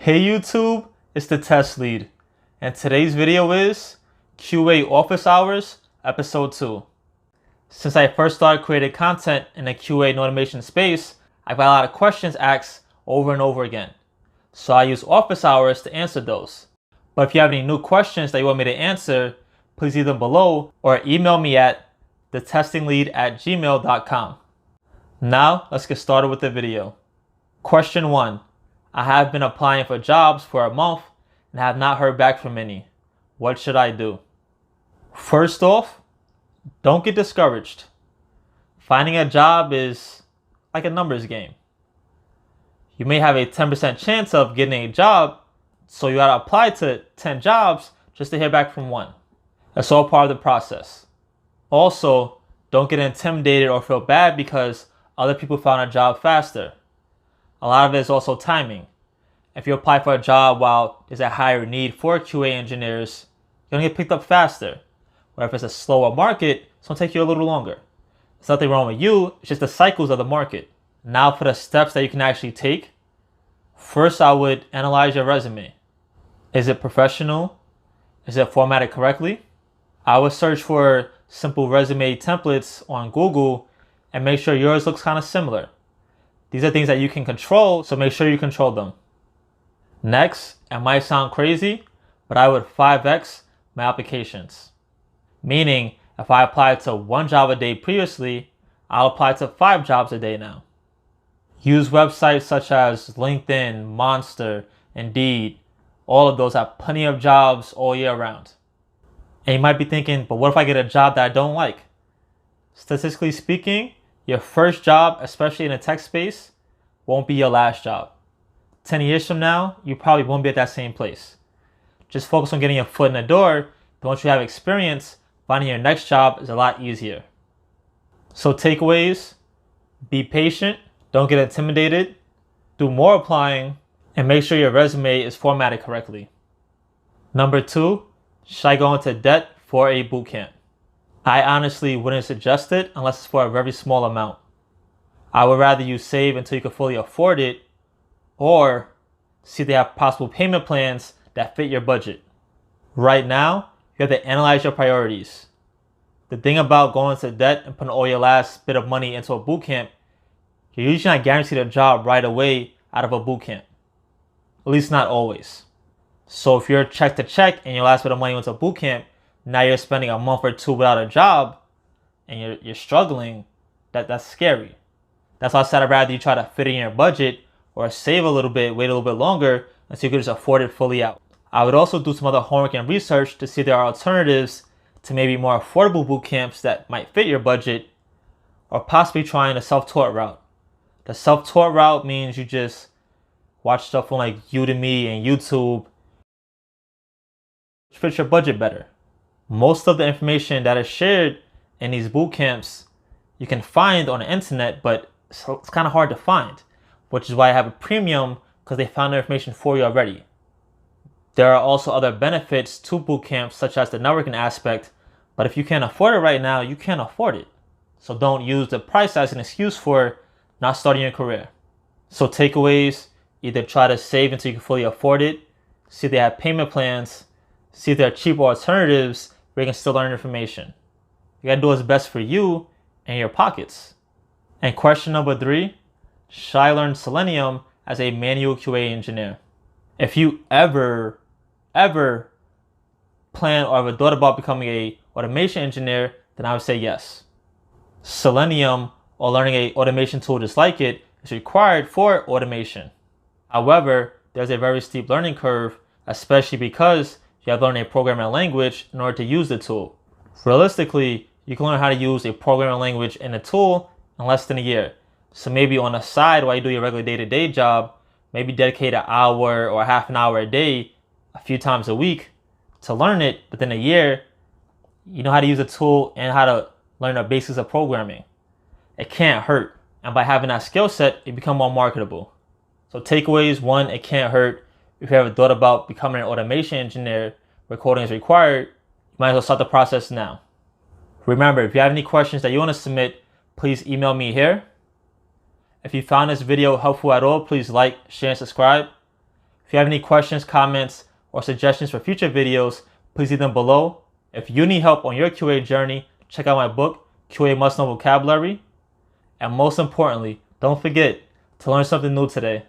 Hey YouTube, it's the test lead, and today's video is QA Office Hours, Episode 2. Since I first started creating content in the QA and automation space, I've got a lot of questions asked over and over again. So I use office hours to answer those. But if you have any new questions that you want me to answer, please leave them below or email me at thetestinglead@gmail.com. Now, let's get started with the video. Question 1. I have been applying for jobs for a month and have not heard back from any. What should I do? First off, don't get discouraged. Finding a job is like a numbers game. You may have a 10% chance of getting a job, so you gotta apply to 10 jobs just to hear back from one. That's all part of the process. Also, don't get intimidated or feel bad because other people found a job faster. A lot of it is also timing. If you apply for a job while there's a higher need for QA engineers, you're gonna get picked up faster. Or if it's a slower market, it's gonna take you a little longer. There's nothing wrong with you, it's just the cycles of the market. Now for the steps that you can actually take. First, I would analyze your resume. Is it professional? Is it formatted correctly? I would search for simple resume templates on Google and make sure yours looks kind of similar. These are things that you can control, so make sure you control them. Next, it might sound crazy, but I would 5x my applications. Meaning, if I applied to 1 job a day previously, I'll apply to 5 jobs a day now. Use websites such as LinkedIn, Monster, Indeed. All of those have plenty of jobs all year round. And you might be thinking, but what if I get a job that I don't like? Statistically speaking, your first job, especially in the tech space, won't be your last job. 10 years from now, you probably won't be at that same place. Just focus on getting your foot in the door, but once you have experience, finding your next job is a lot easier. So takeaways, be patient, don't get intimidated, do more applying, and make sure your resume is formatted correctly. Number 2, should I go into debt for a bootcamp? I honestly wouldn't suggest it unless it's for a very small amount. I would rather you save until you can fully afford it, or see if they have possible payment plans that fit your budget. Right now, you have to analyze your priorities. The thing about going into debt and putting all your last bit of money into a bootcamp, you're usually not guaranteed a job right away out of a bootcamp. At least not always. So if you're check to check and your last bit of money went to a bootcamp, now you're spending a month or 2 without a job and you're struggling, that's scary. That's why I said I'd rather you try to fit in your budget or save a little bit, wait a little bit longer until you can just afford it fully out. I would also do some other homework and research to see if there are alternatives to maybe more affordable boot camps that might fit your budget, or possibly trying the self-taught route. The self-taught route means you just watch stuff on like Udemy and YouTube, which fits your budget better. Most of the information that is shared in these boot camps you can find on the internet, but it's kind of hard to find, which is why I have a premium, because they found the information for you already. There are also other benefits to boot camps, such as the networking aspect, but if you can't afford it right now, you can't afford it. So don't use the price as an excuse for not starting your career. So takeaways, either try to save until you can fully afford it, see if they have payment plans, see if there are cheaper alternatives where you can still learn information. You gotta do what's best for you and your pockets. And question number 3, should I learn Selenium as a manual QA engineer? If you ever plan or ever thought about becoming a automation engineer, then I would say yes. Selenium, or learning a automation tool just like it, is required for automation. However, there's a very steep learning curve, especially because you have to learn a programming language in order to use the tool. Realistically, you can learn how to use a programming language and a tool in less than a year. So maybe on the side while you do your regular day-to-day job, maybe dedicate an hour or half an hour a day, a few times a week to learn it. Within a year, you know how to use a tool and how to learn the basics of programming. It can't hurt. And by having that skill set, you become more marketable. So takeaways, 1, it can't hurt. If you ever thought about becoming an automation engineer where coding is required, you might as well start the process now. Remember, if you have any questions that you want to submit, please email me here. If you found this video helpful at all, please like, share, and subscribe. If you have any questions, comments, or suggestions for future videos, please leave them below. If you need help on your QA journey, check out my book, QA Must Know Vocabulary. And most importantly, don't forget to learn something new today.